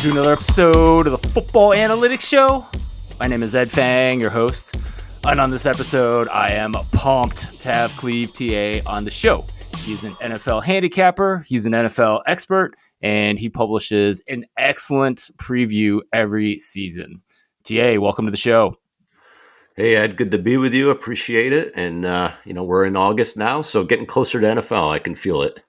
to another episode of the Football Analytics Show. My name is Ed Fang, your host. And on this episode, I am pumped to have Clevta on the show. He's an NFL handicapper, he's an NFL expert, and he publishes an excellent preview every season. TA, welcome to the show. Hey, Ed, good to be with you. Appreciate it. And, we're in August now, so getting closer to NFL, I can feel it.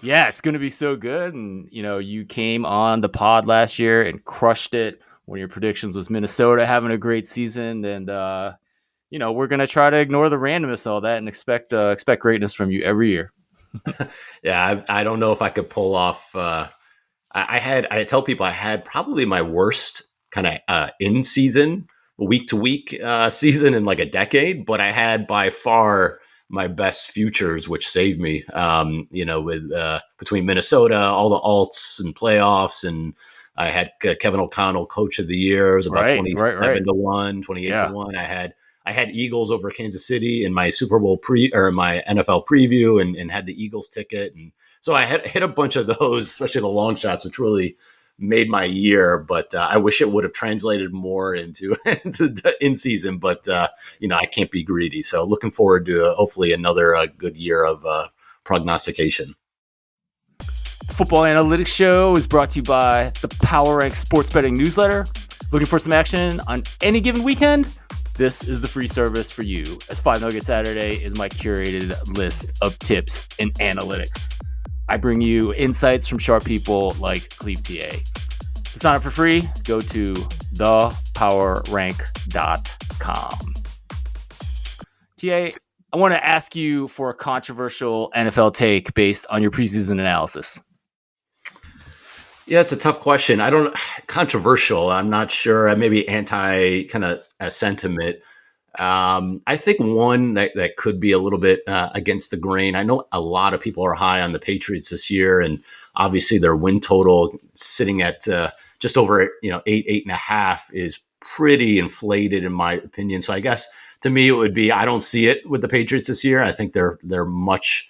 Yeah, it's going to be so good. And, you came on the pod last year and crushed it. One of your predictions was Minnesota having a great season. And, we're going to try to ignore the randomness of all that and expect greatness from you every year. Yeah, I don't know if I could pull off. I tell people I had probably my worst kind of in-season, week-to-week season in like a decade, but I had by far my best futures, which saved me, with between Minnesota, all the alts and playoffs, and I had Kevin O'Connell coach of the year. It was about 27-1, 28-1. I had Eagles over Kansas City in my Super Bowl my NFL preview and had the Eagles ticket. And so I had hit a bunch of those, especially the long shots, which really made my year. But I wish it would have translated more into in season. But, I can't be greedy. So looking forward to hopefully another good year of prognostication. Football Analytics Show is brought to you by the Power Rank Sports Betting Newsletter. Looking for some action on any given weekend? This is the free service for you, as 5 Nugget Saturday is my curated list of tips and analytics. I bring you insights from sharp people like Clevta. To sign up for free, go to thepowerrank.com. TA, I want to ask you for a controversial NFL take based on your preseason analysis. Yeah, it's a tough question. Controversial. I'm not sure. Maybe anti kind of a sentiment. I think one that could be a little bit against the grain. I know a lot of people are high on the Patriots this year, and obviously their win total sitting at just over 8.5 is pretty inflated in my opinion. So I guess to me it would be I don't see it with the Patriots this year. I think they're much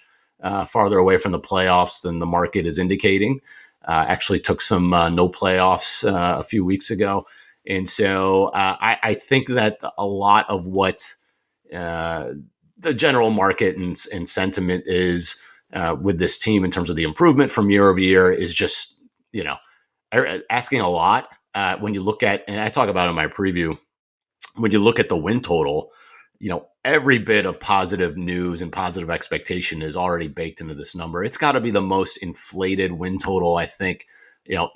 farther away from the playoffs than the market is indicating. Actually took some no playoffs a few weeks ago. And so I think that a lot of what the general market and sentiment is with this team in terms of the improvement from year over year is just, asking a lot. When you look at, and I talk about in my preview, when you look at the win total, every bit of positive news and positive expectation is already baked into this number. It's got to be the most inflated win total, I think,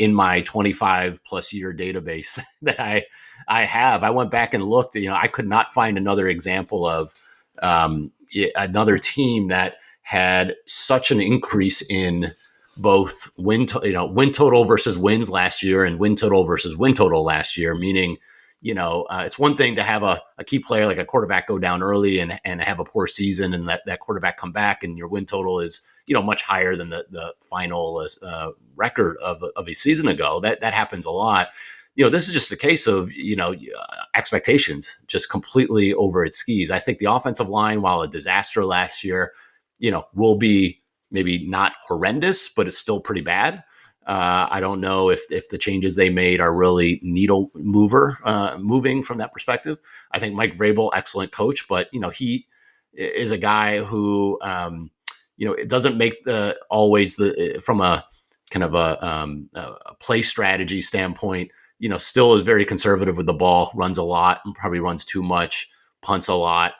in my 25 plus year database that I have. I went back and looked, I could not find another example of another team that had such an increase in both win total versus wins last year and win total versus win total last year, meaning it's one thing to have a key player like a quarterback go down early and have a poor season and that quarterback come back and your win total is, much higher than the final record of a season ago. That happens a lot. This is just a case of, expectations just completely over its skis. I think the offensive line, while a disaster last year, will be maybe not horrendous, but it's still pretty bad. I don't know if the changes they made are really needle moving from that perspective. I think Mike Vrabel, excellent coach, but he is a guy who it doesn't make always from a kind of a play strategy standpoint. Still is very conservative with the ball, runs a lot, and probably runs too much, punts a lot.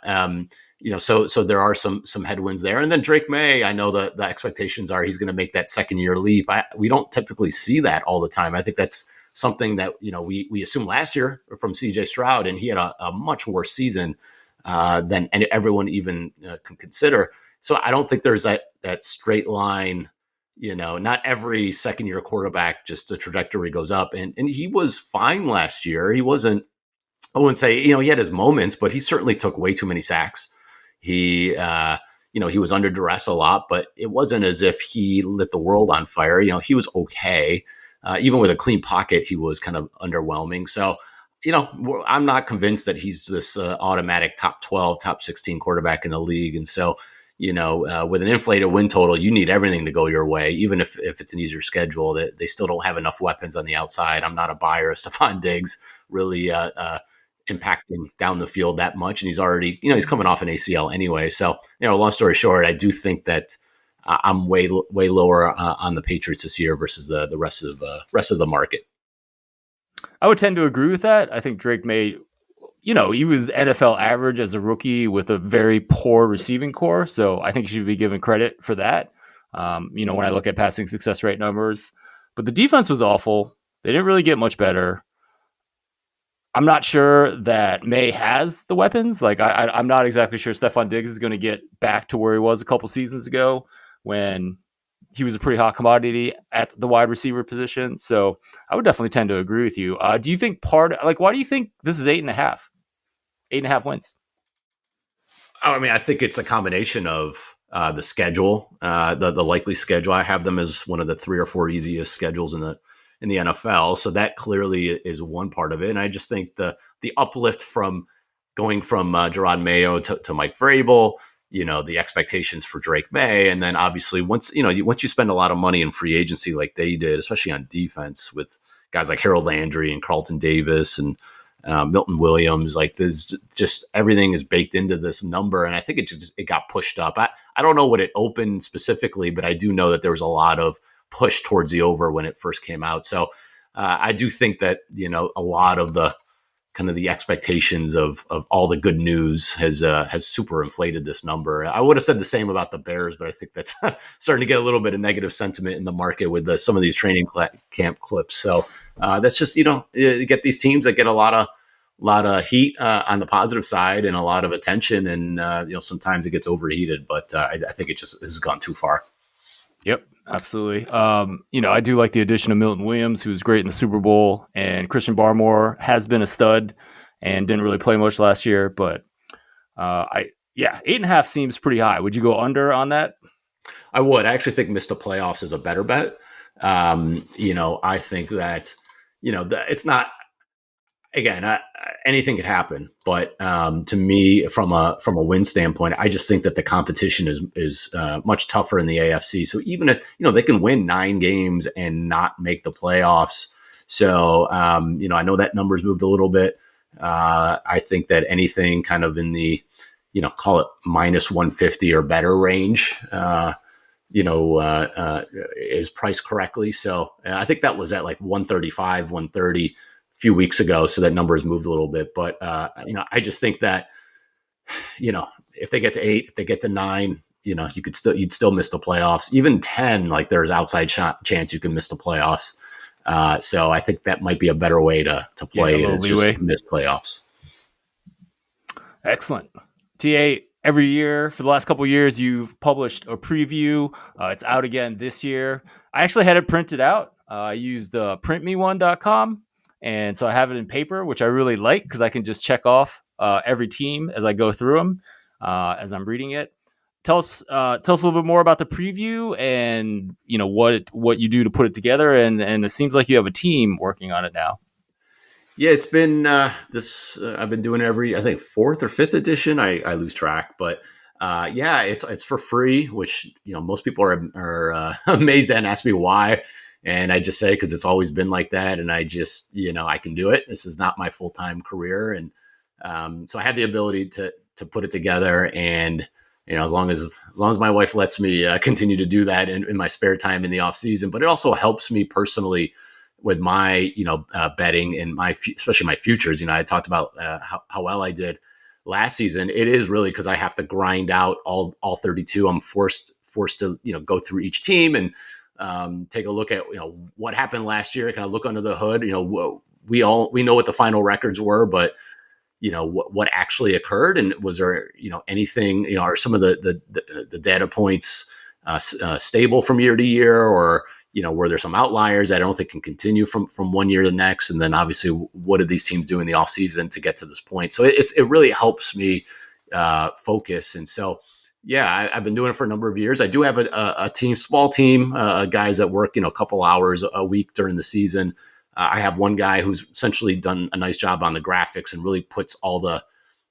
So there are some headwinds there. And then Drake May, I know the expectations are he's going to make that second year leap. We don't typically see that all the time. I think that's something that, we assumed last year from CJ Stroud, and he had a much worse season than everyone even can consider. So I don't think there's that straight line, not every second year quarterback, just the trajectory goes up. And he was fine last year. He wasn't, I wouldn't say, he had his moments, but he certainly took way too many sacks. He, he was under duress a lot, but it wasn't as if he lit the world on fire. He was okay. Even with a clean pocket, he was kind of underwhelming. So, I'm not convinced that he's this automatic top 12, top 16 quarterback in the league. And so, with an inflated win total, you need everything to go your way, even if it's an easier schedule. That they still don't have enough weapons on the outside. I'm not a buyer of Stephon Diggs really impacting down the field that much, and he's already, he's coming off an ACL anyway. So, long story short, I do think that I'm way lower on the Patriots this year versus the rest of the market. I would tend to agree with that. I think Drake May, he was NFL average as a rookie with a very poor receiving core. So I think he should be given credit for that. When I look at passing success rate numbers, but the defense was awful. They didn't really get much better. I'm not sure that May has the weapons. Like I'm not exactly sure Stephon Diggs is going to get back to where he was a couple seasons ago when he was a pretty hot commodity at the wide receiver position. So I would definitely tend to agree with you. Do you think why do you think this is 8.5? 8.5 wins? I mean, I think it's a combination of the schedule, the likely schedule. I have them as one of the 3 or 4 easiest schedules in the NFL. So that clearly is one part of it. And I just think the uplift from going from Gerard Mayo to Mike Vrabel, the expectations for Drake May. And then obviously once you spend a lot of money in free agency like they did, especially on defense with guys like Harold Landry and Carlton Davis and Milton Williams, like there's just everything is baked into this number. And I think it got pushed up. I don't know what it opened specifically, but I do know that there was a lot of push towards the over when it first came out. So I do think that, a lot of the kind of the expectations of all the good news has super inflated this number. I would have said the same about the Bears, but I think that's starting to get a little bit of negative sentiment in the market with some of these training camp clips. So that's just, you get these teams that get a lot of heat on the positive side and a lot of attention. And, sometimes it gets overheated, but I think it just has gone too far. Yep, absolutely. I do like the addition of Milton Williams, who was great in the Super Bowl, and Christian Barmore has been a stud and didn't really play much last year. But 8.5 seems pretty high. Would you go under on that? I would. I actually think missed the playoffs is a better bet. I think that it's not. Again, anything could happen, but to me, from a win standpoint, I just think that the competition is much tougher in the AFC. So even if they can win 9 games and not make the playoffs, so I know that number's moved a little bit. I think that anything kind of in the call it minus 150 or better range, is priced correctly. So I think that was at like 135, 130. Few weeks ago, so that number has moved a little bit, but I just think that if they get to 8, if they get to 9, you'd still miss the playoffs. Even 10, like there's outside chance you can miss the playoffs. So I think that might be a better way to play it. It's just miss playoffs. Excellent. TA, every year for the last couple of years, you've published a preview. It's out again this year. I actually had it printed out. I used printme1.com. And so I have it in paper, which I really like because I can just check off every team as I go through them as I'm reading it. Tell us a little bit more about the preview and what you do to put it together. And it seems like you have a team working on it now. Yeah, it's been I've been doing every, I think 4th or 5th edition. I lose track, but it's for free, which most people are amazed and ask me why. And I just say, because it's always been like that. And I just, I can do it. This is not my full-time career. And so I had the ability to put it together. And, as long as my wife lets me continue to do that in my spare time in the off season, but it also helps me personally with my, betting and especially my futures. I talked about how well I did last season. It is really because I have to grind out all 32. I'm forced to, go through each team and, take a look at what happened last year, kind of look under the hood. We know what the final records were, but what actually occurred, and was there anything, are some of the data points stable from year to year, or were there some outliers that I don't think can continue from one year to the next? And then obviously, what did these teams do in the offseason to get to this point? So it really helps me focus. And so I've been doing it for a number of years. I do have a team, small team, guys that work, a couple hours a week during the season. I have one guy who's essentially done a nice job on the graphics and really puts all the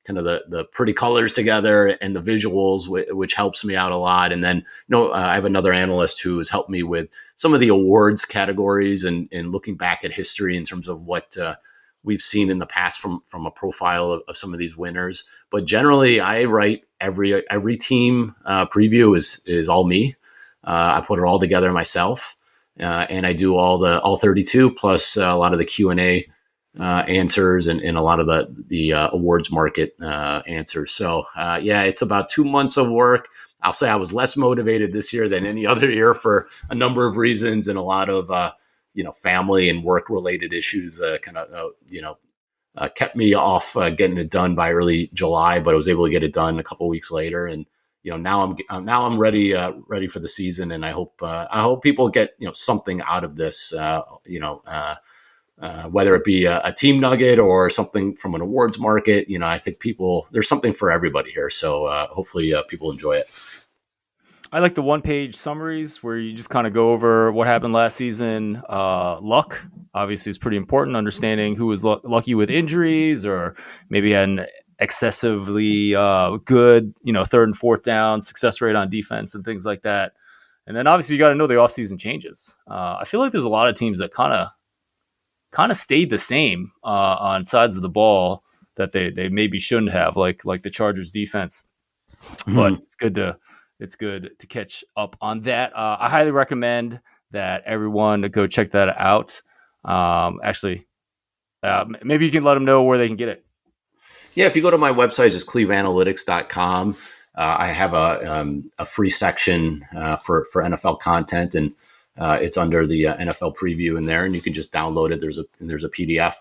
kind of the pretty colors together and the visuals, which helps me out a lot. And then, I have another analyst who has helped me with some of the awards categories and looking back at history in terms of what we've seen in the past from a profile of some of these winners. But generally, I write every team preview is all me. I put it all together myself, and I do all 32 plus a lot of the Q&A answers and a lot of the awards market answers. So it's about 2 months of work. I'll say I was less motivated this year than any other year for a number of reasons, and a lot of family and work related issues kept me off getting it done by early July, but I was able to get it done a couple of weeks later. And now I'm ready for the season, and I hope people get something out of this. Whether it be a team nugget or something from an awards market, I think there's something for everybody here. So hopefully people enjoy it. I like the one-page summaries where you just kind of go over what happened last season. Luck, obviously, is pretty important. Understanding who was lucky with injuries or maybe an excessively good, third and fourth down success rate on defense and things like that. And then obviously you got to know the offseason changes. I feel like there's a lot of teams that kind of stayed the same on sides of the ball that they maybe shouldn't have, like the Chargers defense. But it's good to catch up on that. I highly recommend that everyone go check that out. Maybe you can let them know where they can get it. Yeah, if you go to my website, it's clevanalytics.com. I have a free section for NFL content, and it's under the NFL preview in there, and you can just download it. There's a PDF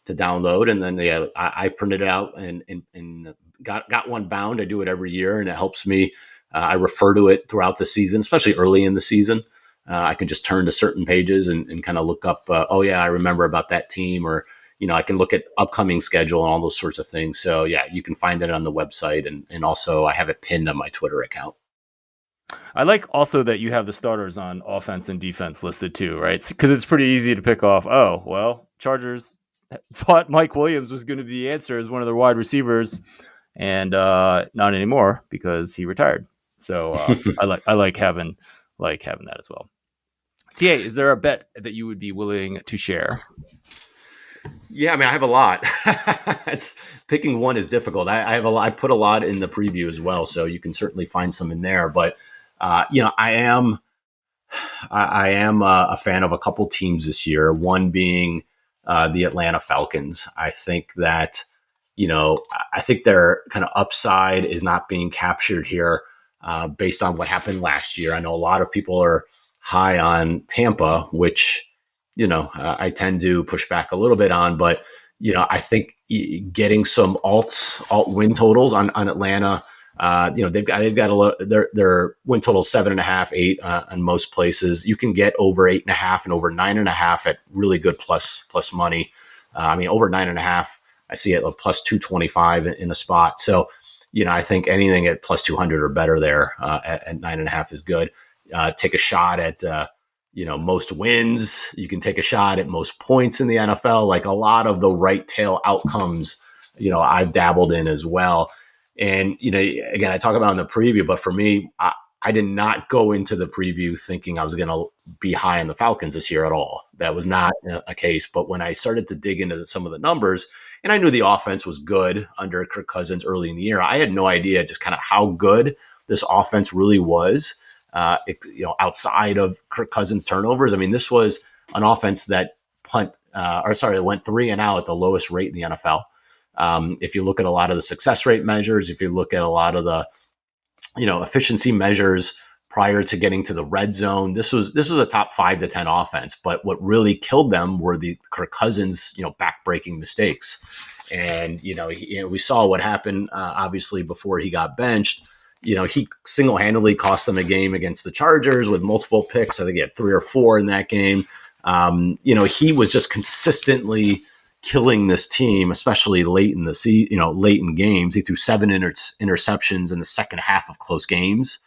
to download, and then I printed it out and got one bound. I do it every year, and it helps me. I refer to it throughout the season, especially early in the season. I can just turn to certain pages and kind of look up, I remember about that team, or, I can look at upcoming schedule and all those sorts of things. So yeah, you can find it on the website. And also I have it pinned on my Twitter account. I like also that you have the starters on offense and defense listed too, right? Because it's pretty easy to pick off, Chargers thought Mike Williams was going to be the answer as one of their wide receivers, and not anymore because he retired. So I like having that as well. TA, is there a bet that you would be willing to share? Yeah, I mean, I have a lot. Picking one is difficult. I have a lot. I put a lot in the preview as well, so you can certainly find some in there. But I am a fan of a couple teams this year. One being the Atlanta Falcons. I think that their kind of upside is not being captured here based on what happened last year. I know a lot of people are high on Tampa, which I tend to push back a little bit on, but I think getting some alt win totals on Atlanta. They've got a lot. Their win total 7.5, 8 in most places. You can get over 8.5 and over 9.5 at really good plus money. Over 9.5, I see it at plus 225 in a spot. So, I think anything at plus 200 or better there at 9.5 is good. Take a shot at most wins. You can take a shot at most points in the NFL. Like a lot of the right tail outcomes, I've dabbled in as well. And, again, I talk about in the preview, but for me, I did not go into the preview thinking I was going to be high on the Falcons this year at all. That was not a case. But when I started to dig into some of the numbers, and I knew the offense was good under Kirk Cousins early in the year, I had no idea just kind of how good this offense really was. Outside of Kirk Cousins turnovers. I mean, this was an offense that went 3 and out at the lowest rate in the NFL. If you look at a lot of the success rate measures, if you look at a lot of the, efficiency measures prior to getting to the red zone, this was a top 5 to 10 offense. But what really killed them were the Kirk Cousins, back-breaking mistakes. And, we saw what happened, obviously, before he got benched. He single-handedly cost them a game against the Chargers with multiple picks. I think he had 3 or 4 in that game. He was just consistently killing this team, especially late in late in games. He threw 7 interceptions in the second half of close games.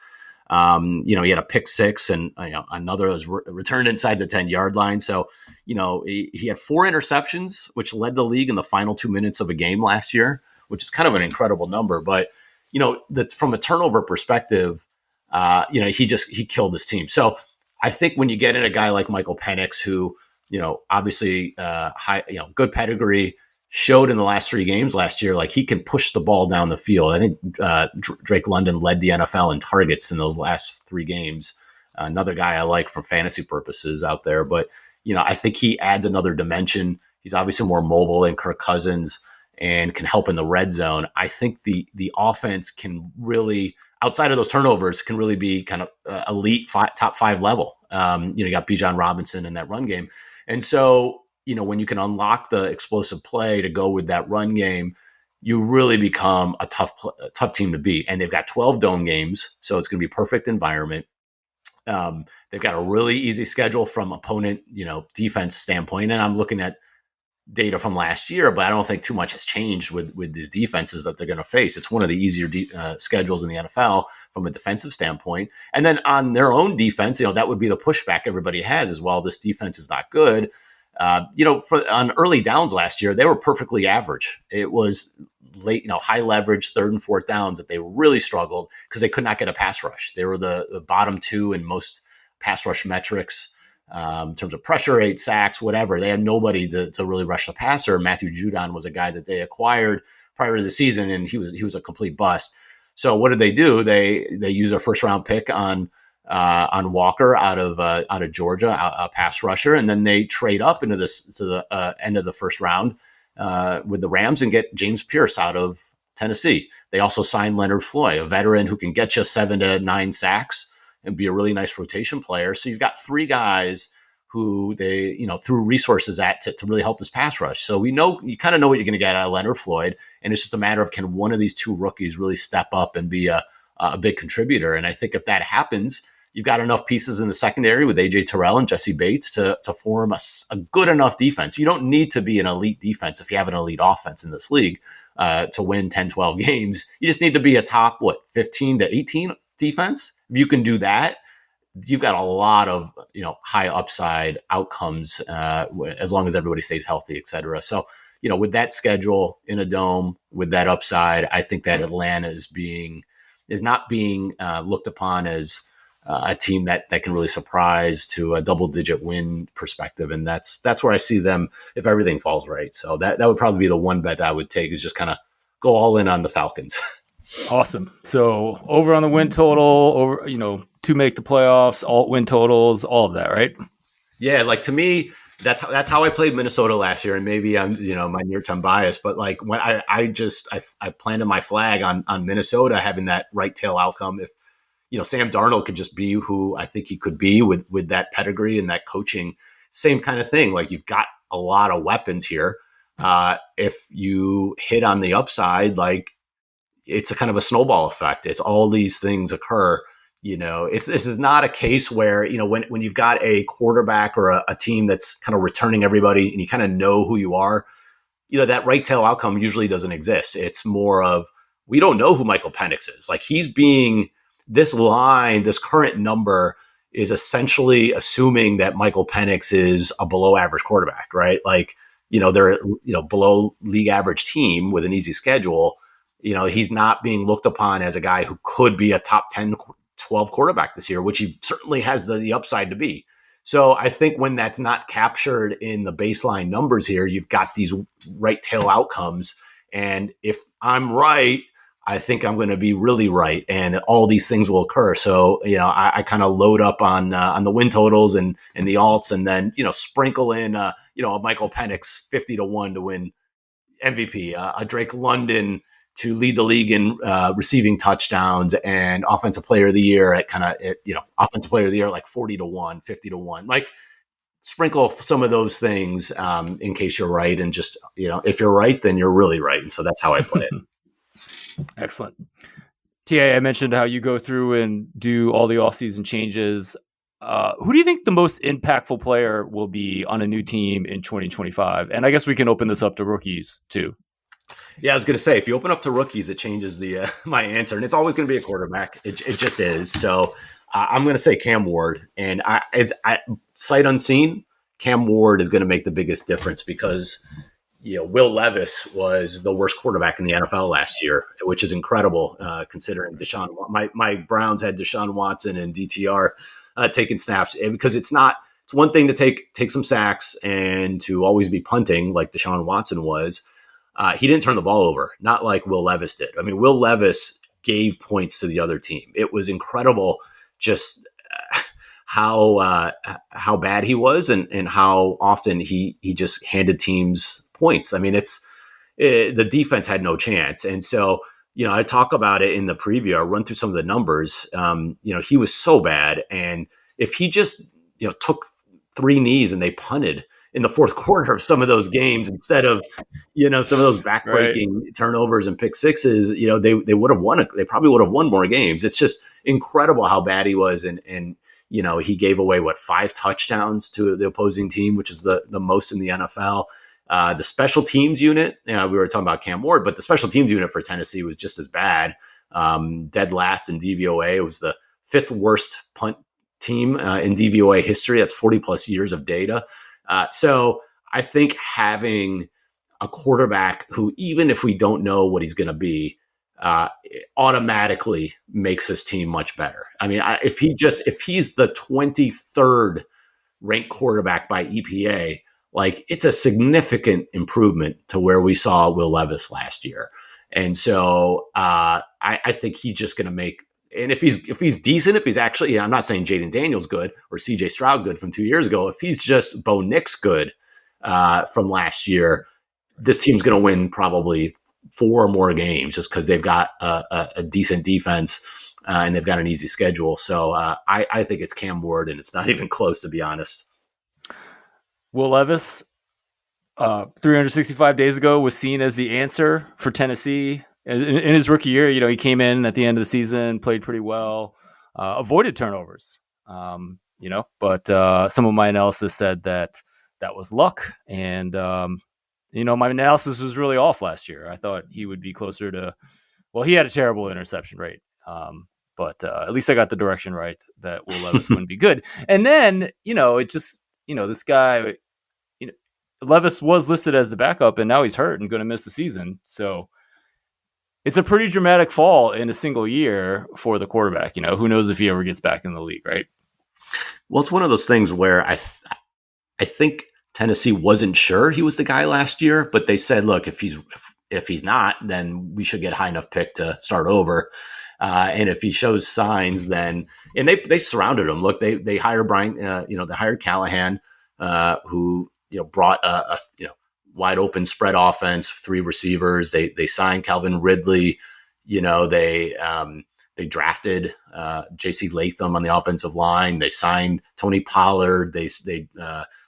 He had a pick 6 and another was returned inside the 10-yard line. So, he had 4 interceptions, which led the league in the final 2 minutes of a game last year, which is kind of an incredible number. But, from a turnover perspective, he killed this team. So I think when you get in a guy like Michael Penix, who, obviously high, good pedigree, showed in the last 3 games last year, like he can push the ball down the field. I think Drake London led the NFL in targets in those last 3 games. Another guy I like from fantasy purposes out there, but I think he adds another dimension. He's obviously more mobile than Kirk Cousins and can help in the red zone. I think the offense can really, outside of those turnovers, can really be kind of elite top 5 level. You got Bijan Robinson in that run game. And so, when you can unlock the explosive play to go with that run game, you really become a tough team to beat. And they've got 12 dome games, so it's going to be a perfect environment. They've got a really easy schedule from opponent, defense standpoint. And I'm looking at data from last year, but I don't think too much has changed with these defenses that they're going to face. It's one of the easier schedules in the NFL from a defensive standpoint. And then on their own defense, that would be the pushback everybody has as well. This defense is not good. On early downs last year, they were perfectly average. It was late, high leverage 3rd and 4th downs that they really struggled because they could not get a pass rush. They were the bottom 2 in most pass rush metrics in terms of pressure rate, sacks, whatever. They had nobody to really rush the passer. Matthew Judon was a guy that they acquired prior to the season, and he was a complete bust. So what did they do? They use a 1st-round pick on Walker out of Georgia, a pass rusher, and then they trade up into the end of the 1st round with the Rams and get James Pierce out of Tennessee. They also signed Leonard Floyd, a veteran who can get you 7 to 9 sacks and be a really nice rotation player. So you've got 3 guys who they threw resources at to really help this pass rush. So you kind of know what you're going to get out of Leonard Floyd, and it's just a matter of, can one of these 2 rookies really step up and be a big contributor? And I think if that happens, you've got enough pieces in the secondary with A.J. Terrell and Jesse Bates to form a good enough defense. You don't need to be an elite defense if you have an elite offense in this league to win 10, 12 games. You just need to be a top, 15 to 18 defense. If you can do that, you've got a lot of high upside outcomes as long as everybody stays healthy, et cetera. So, with that schedule in a dome, with that upside, I think that Atlanta is not being looked upon as a team that can really surprise to a double-digit win perspective. And that's where I see them if everything falls right. So that would probably be the one bet I would take, is just kind of go all in on the Falcons. Awesome. So over on the win total, to make the playoffs, all win totals, all of that, right? Yeah, to me, that's how I played Minnesota last year, and maybe I'm my near-term bias, but when I planted my flag on Minnesota having that right tail outcome. If Sam Darnold could just be who I think he could be with that pedigree and that coaching, same kind of thing. You've got a lot of weapons here. If you hit on the upside, it's a kind of a snowball effect. It's all these things occur. This is not a case where, when you've got a quarterback or a team that's kind of returning everybody and you kind of know who you are, that right tail outcome usually doesn't exist. It's more of, we don't know who Michael Penix is. He's being, this current number is essentially assuming that Michael Penix is a below average quarterback, right? They're, below league average team with an easy schedule. He's not being looked upon as a guy who could be a top 10, 12 quarterback this year, which he certainly has the upside to be. So I think when that's not captured in the baseline numbers here, you've got these right tail outcomes. And if I'm right, I think I'm going to be really right, and all these things will occur. So, I kind of load up on the win totals and the alts, and then, sprinkle in, a Michael Penix 50 to 1 to win MVP, a Drake London to lead the league in receiving touchdowns, and offensive player of the year at offensive player of the year 40 to 1, 50 to 1. Sprinkle some of those things in case you're right, and just if you're right, then you're really right. And so that's how I play it. Excellent. TA, I mentioned how you go through and do all the offseason changes. Who do you think the most impactful player will be on a new team in 2025? And I guess we can open this up to rookies too. Yeah, I was going to say, if you open up to rookies, it changes the my answer, and it's always going to be a quarterback. It just is. So I'm going to say Cam Ward, and I sight unseen, Cam Ward is going to make the biggest difference because Will Levis was the worst quarterback in the NFL last year, which is incredible considering Deshaun. My Browns had Deshaun Watson and DTR taking snaps, and because it's not. It's one thing to take some sacks and to always be punting like Deshaun Watson was. He didn't turn the ball over, not like Will Levis did. I mean, Will Levis gave points to the other team. It was incredible, just how bad he was and how often he just handed teams points. I mean, the defense had no chance. And so, I talk about it in the preview. I run through some of the numbers. He was so bad. And if he just, took 3 knees and they punted in the fourth quarter of some of those games instead of, some of those backbreaking turnovers and pick sixes, they would have won. They probably would have won more games. It's just incredible how bad he was. And he gave away 5 touchdowns to the opposing team, which is the most in the NFL. The special teams unit, we were talking about Cam Ward, but the special teams unit for Tennessee was just as bad. Dead last in DVOA. It was the 5th worst punt team in DVOA history. That's 40 plus years of data. So I think having a quarterback who, even if we don't know what he's going to be, automatically makes his team much better. I mean, if he's the 23rd ranked quarterback by EPA, it's a significant improvement to where we saw Will Levis last year. And so I think he's just going to make. And if he's decent, if he's actually, I'm not saying Jaden Daniels good or CJ Stroud good from 2 years ago. If he's just Bo Nix good from last year, this team's going to win probably 4 or more games just because they've got a decent defense and they've got an easy schedule. So I think it's Cam Ward, and it's not even close, to be honest. Will Levis, 365 days ago, was seen as the answer for Tennessee. In his rookie year, he came in at the end of the season, played pretty well, avoided turnovers, but some of my analysis said that was luck. And, my analysis was really off last year. I thought he would be closer to, he had a terrible interception rate. But at least I got the direction right that Will Levis wouldn't be good. And then, it just, this guy, Levis was listed as the backup, and now he's hurt and going to miss the season. So it's a pretty dramatic fall in a single year for the quarterback. Who knows if he ever gets back in the league, right? Well, it's one of those things where I think Tennessee wasn't sure he was the guy last year, but they said, look, if he's not, then we should get a high enough pick to start over. And if he shows signs, then, and they surrounded him. Look, they hired Brian, they hired Callahan, who, brought a wide open spread offense, 3 receivers. They signed Calvin Ridley. They drafted J.C. Latham on the offensive line. They signed Tony Pollard. They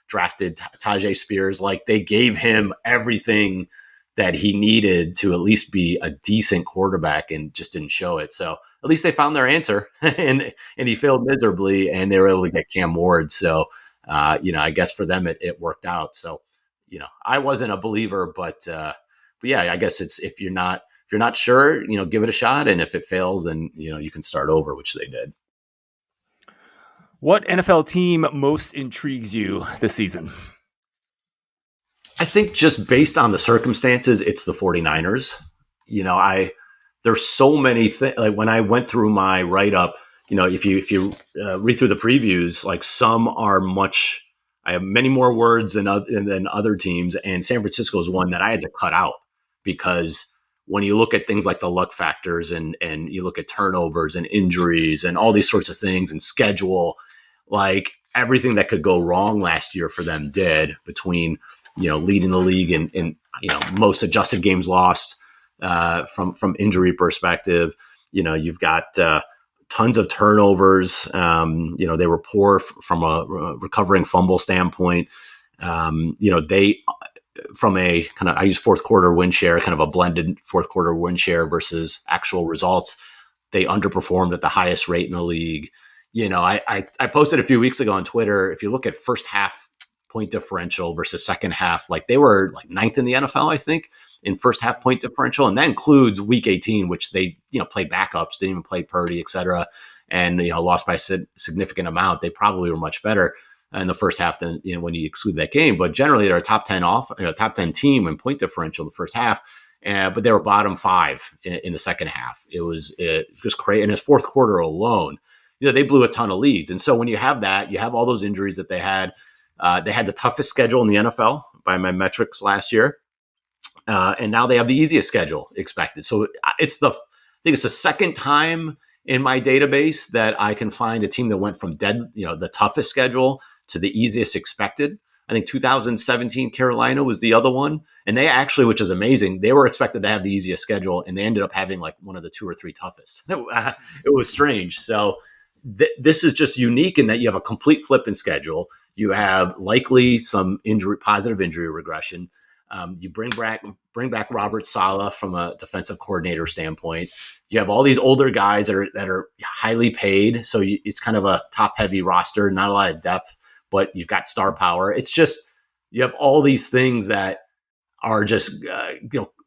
drafted Tajay Spears. They gave him everything that he needed to at least be a decent quarterback, and just didn't show it. So at least they found their answer, and he failed miserably, and they were able to get Cam Ward. So I guess for them it worked out. So I wasn't a believer, but yeah, I guess it's if you're not sure, give it a shot, and if it fails, then you can start over, which they did. What NFL team most intrigues you this season? I think just based on the circumstances, it's the 49ers. There's so many things. When I went through my write-up, if you read through the previews, some are much. I have many more words than other teams, and San Francisco is one that I had to cut out, because when you look at things like the luck factors and you look at turnovers and injuries and all these sorts of things and schedule, everything that could go wrong last year for them did, between leading the league in most adjusted games lost from injury perspective. You've got tons of turnovers. They were poor from a recovering fumble standpoint. They from a kind of, I use fourth quarter win share, kind of a blended fourth quarter win share versus actual results. They underperformed at the highest rate in the league. I posted a few weeks ago on Twitter, if you look at first half point differential versus second half, they were 9th in the NFL, I think, in first half point differential. And that includes week 18, which they, played backups, didn't even play Purdy, et cetera, and, lost by a significant amount. They probably were much better. in the first half than when you exclude that game. But generally, they're a top 10 team in point differential in the first half. But they were bottom 5 in the second half. It was just crazy. In his fourth quarter alone, they blew a ton of leads. And so when you have that, you have all those injuries that they had. They had the toughest schedule in the NFL by my metrics last year. And now they have the easiest schedule expected. So I think it's the second time in my database that I can find a team that went from the toughest schedule to the easiest expected. I think 2017 Carolina was the other one. And they actually, which is amazing, they were expected to have the easiest schedule, and they ended up having like one of the 2 or 3 toughest. It was strange. So this is just unique in that you have a complete flip in schedule. You have likely some positive injury regression. You bring back Robert Saleh from a defensive coordinator standpoint. You have all these older guys that are highly paid. So it's kind of a top heavy roster, not a lot of depth, but you've got star power. It's just, you have all these things that are just,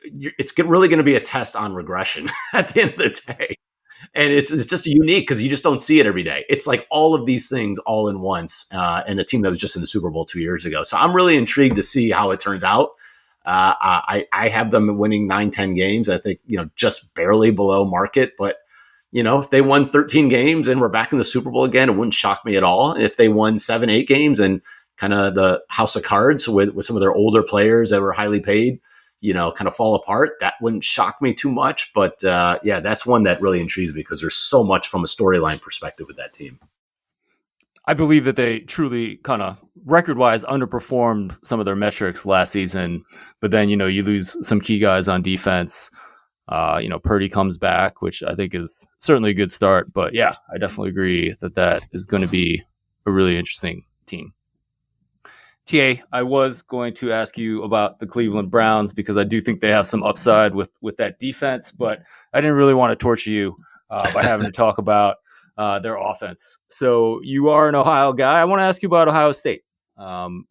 it's really going to be a test on regression at the end of the day. And it's just unique because you just don't see it every day. It's like all of these things all in once, and a team that was just in the Super Bowl 2 years ago. So I'm really intrigued to see how it turns out. I have them winning 9-10 games. I think, just barely below market, but if they won 13 games and we're back in the Super Bowl again, it wouldn't shock me at all. If they won 7-8 games and kind of the house of cards with some of their older players that were highly paid, kind of fall apart, that wouldn't shock me too much. But that's one that really intrigues me because there's so much from a storyline perspective with that team. I believe that they truly kind of record-wise underperformed some of their metrics last season, but then, you lose some key guys on defense. Purdy comes back, which I think is certainly a good start. But yeah, I definitely agree that is going to be a really interesting team. TA, I was going to ask you about the Cleveland Browns because I do think they have some upside with that defense, but I didn't really want to torture you by having to talk about their offense. So you are an Ohio guy. I want to ask you about Ohio State. So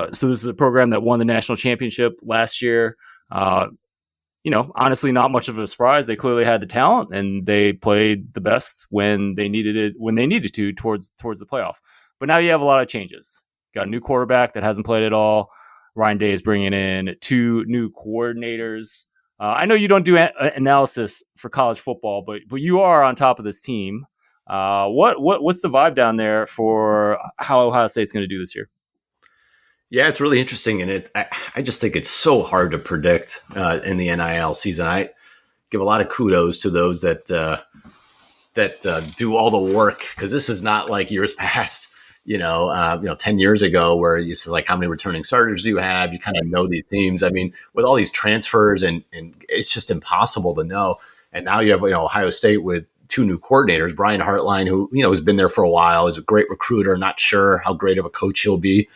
this is a program that won the national championship last year. Honestly, not much of a surprise. They clearly had the talent and they played the best when they needed to towards the playoff. But now you have a lot of changes. Got a new quarterback that hasn't played at all. Ryan Day is bringing in 2 new coordinators. I know you don't do analysis for college football, but you are on top of this team. What's the vibe down there for how Ohio State's going to do this year? Yeah, it's really interesting, and I just think it's so hard to predict in the NIL season. I give a lot of kudos to those that do all the work, because this is not like years past. 10 years ago, where it's like how many returning starters do you have? You kind of know these teams. I mean, with all these transfers and it's just impossible to know. And now you have Ohio State with 2 new coordinators, Brian Hartline, who has been there for a while, is a great recruiter. Not sure how great of a coach he'll be.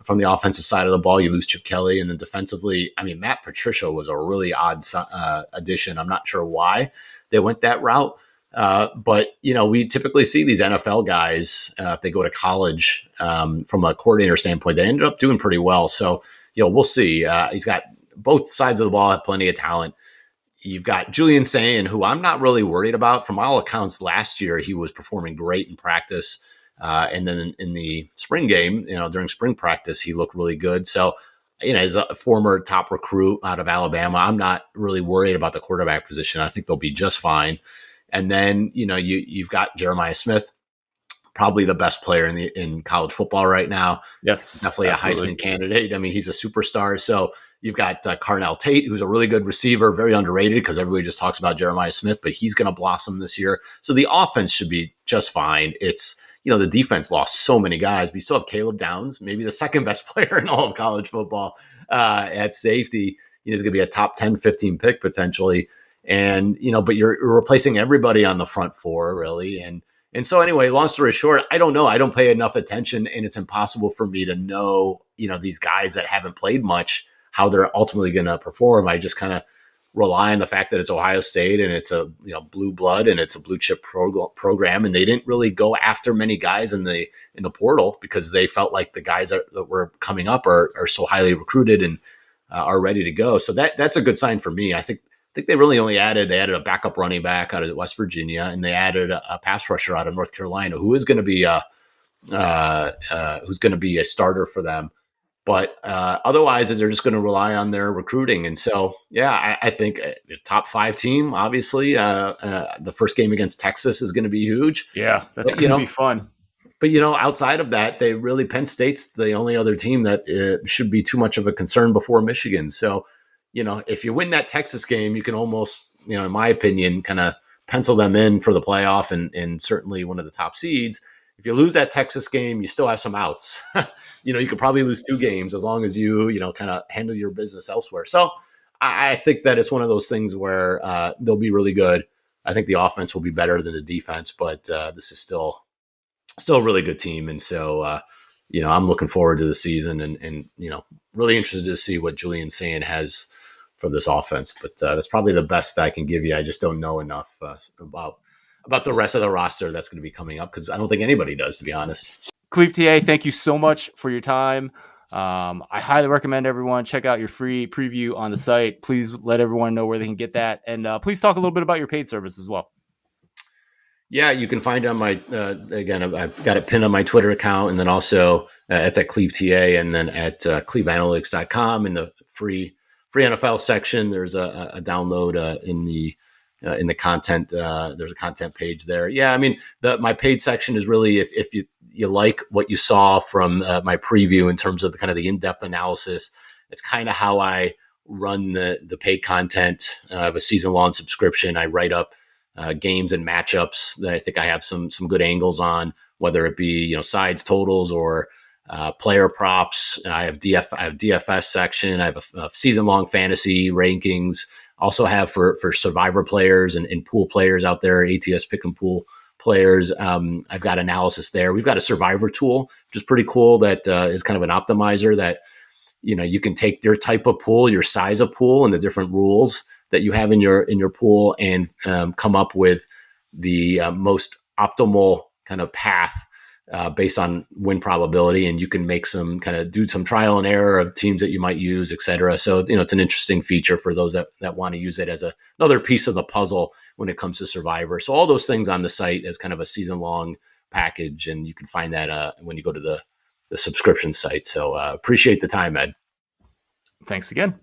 From the offensive side of the ball, you lose Chip Kelly, and then defensively, I mean, Matt Patricia was a really odd addition. I'm not sure why they went that route. But we typically see these NFL guys, if they go to college, from a coordinator standpoint, they ended up doing pretty well. So, we'll see. He's got both sides of the ball, have plenty of talent. You've got Julian Sayin, who I'm not really worried about. From all accounts, last year he was performing great in practice. And then in the spring game, during spring practice, he looked really good. So, as a former top recruit out of Alabama, I'm not really worried about the quarterback position. I think they'll be just fine. And then, you've got Jeremiah Smith, probably the best player in college football right now. Yes, definitely absolutely. A Heisman candidate. I mean, he's a superstar. So you've got Carnell Tate, who's a really good receiver, very underrated because everybody just talks about Jeremiah Smith, but he's going to blossom this year. So the offense should be just fine. It's, the defense lost so many guys, but you still have Caleb Downs, maybe the second best player in all of college football at safety. He's going to be a top 10, 15 pick potentially. And, but you're replacing everybody on the front 4 really. And so anyway, long story short, I don't know. I don't pay enough attention, and it's impossible for me to know, these guys that haven't played much, how they're ultimately going to perform. I just kind of rely on the fact that it's Ohio State and it's a blue blood and it's a blue chip program, and they didn't really go after many guys in the portal because they felt like the guys that were coming up are so highly recruited and are ready to go. So that's a good sign for me. I think they really only added a backup running back out of West Virginia, and they added a pass rusher out of North Carolina, who is going to be a who's going to be a starter for them. But otherwise, they're just going to rely on their recruiting. And so, yeah, I think the top 5 team, obviously, the first game against Texas is going to be huge. Yeah, that's But, going to be fun. But, outside of that, Penn State's the only other team that should be too much of a concern before Michigan. So, if you win that Texas game, you can almost, in my opinion, kind of pencil them in for the playoff and certainly one of the top seeds. If you lose that Texas game, you still have some outs. You could probably lose 2 games as long as you kind of handle your business elsewhere. So I think that it's one of those things where they'll be really good. I think the offense will be better than the defense, but this is still a really good team. And so, I'm looking forward to the season and really interested to see what Julian Sand has for this offense. But that's probably the best I can give you. I just don't know enough about the rest of the roster that's going to be coming up because I don't think anybody does, to be honest. Clevta, thank you so much for your time. I highly recommend everyone check out your free preview on the site. Please let everyone know where they can get that. And please talk a little bit about your paid service as well. Yeah, you can find it on my, again, I've got it pinned on my Twitter account. And then also it's at Clevta and then at cleveanalytics.com in the free NFL section. There's a download in the content. There's a content page there. Yeah, I mean, my paid section is really if you like what you saw from my preview in terms of the kind of the in-depth analysis. It's kind of how I run the paid content. I have a season-long subscription. I write up games and matchups that I think I have some good angles on, whether it be sides, totals, or player props. I have DFS section. I have a season-long fantasy rankings. Also have for survivor players and pool players out there, ATS pick and pool players. I've got analysis there. We've got a survivor tool, which is pretty cool. That is kind of an optimizer that you can take your type of pool, your size of pool, and the different rules that you have in your pool, and come up with the most optimal kind of path based on win probability. And you can make some kind of do some trial and error of teams that you might use, et cetera. So, it's an interesting feature for those that want to use it as another piece of the puzzle when it comes to Survivor. So all those things on the site as kind of a season long package. And you can find that when you go to the subscription site. So appreciate the time, Ed. Thanks again.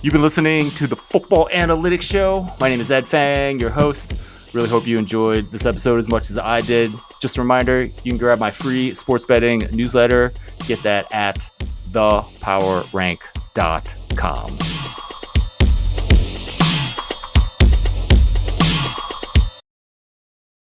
You've been listening to the Football Analytics Show. My name is Ed Fang, your host. Really hope you enjoyed this episode as much as I did. Just a reminder, you can grab my free sports betting newsletter. Get that at thepowerrank.com.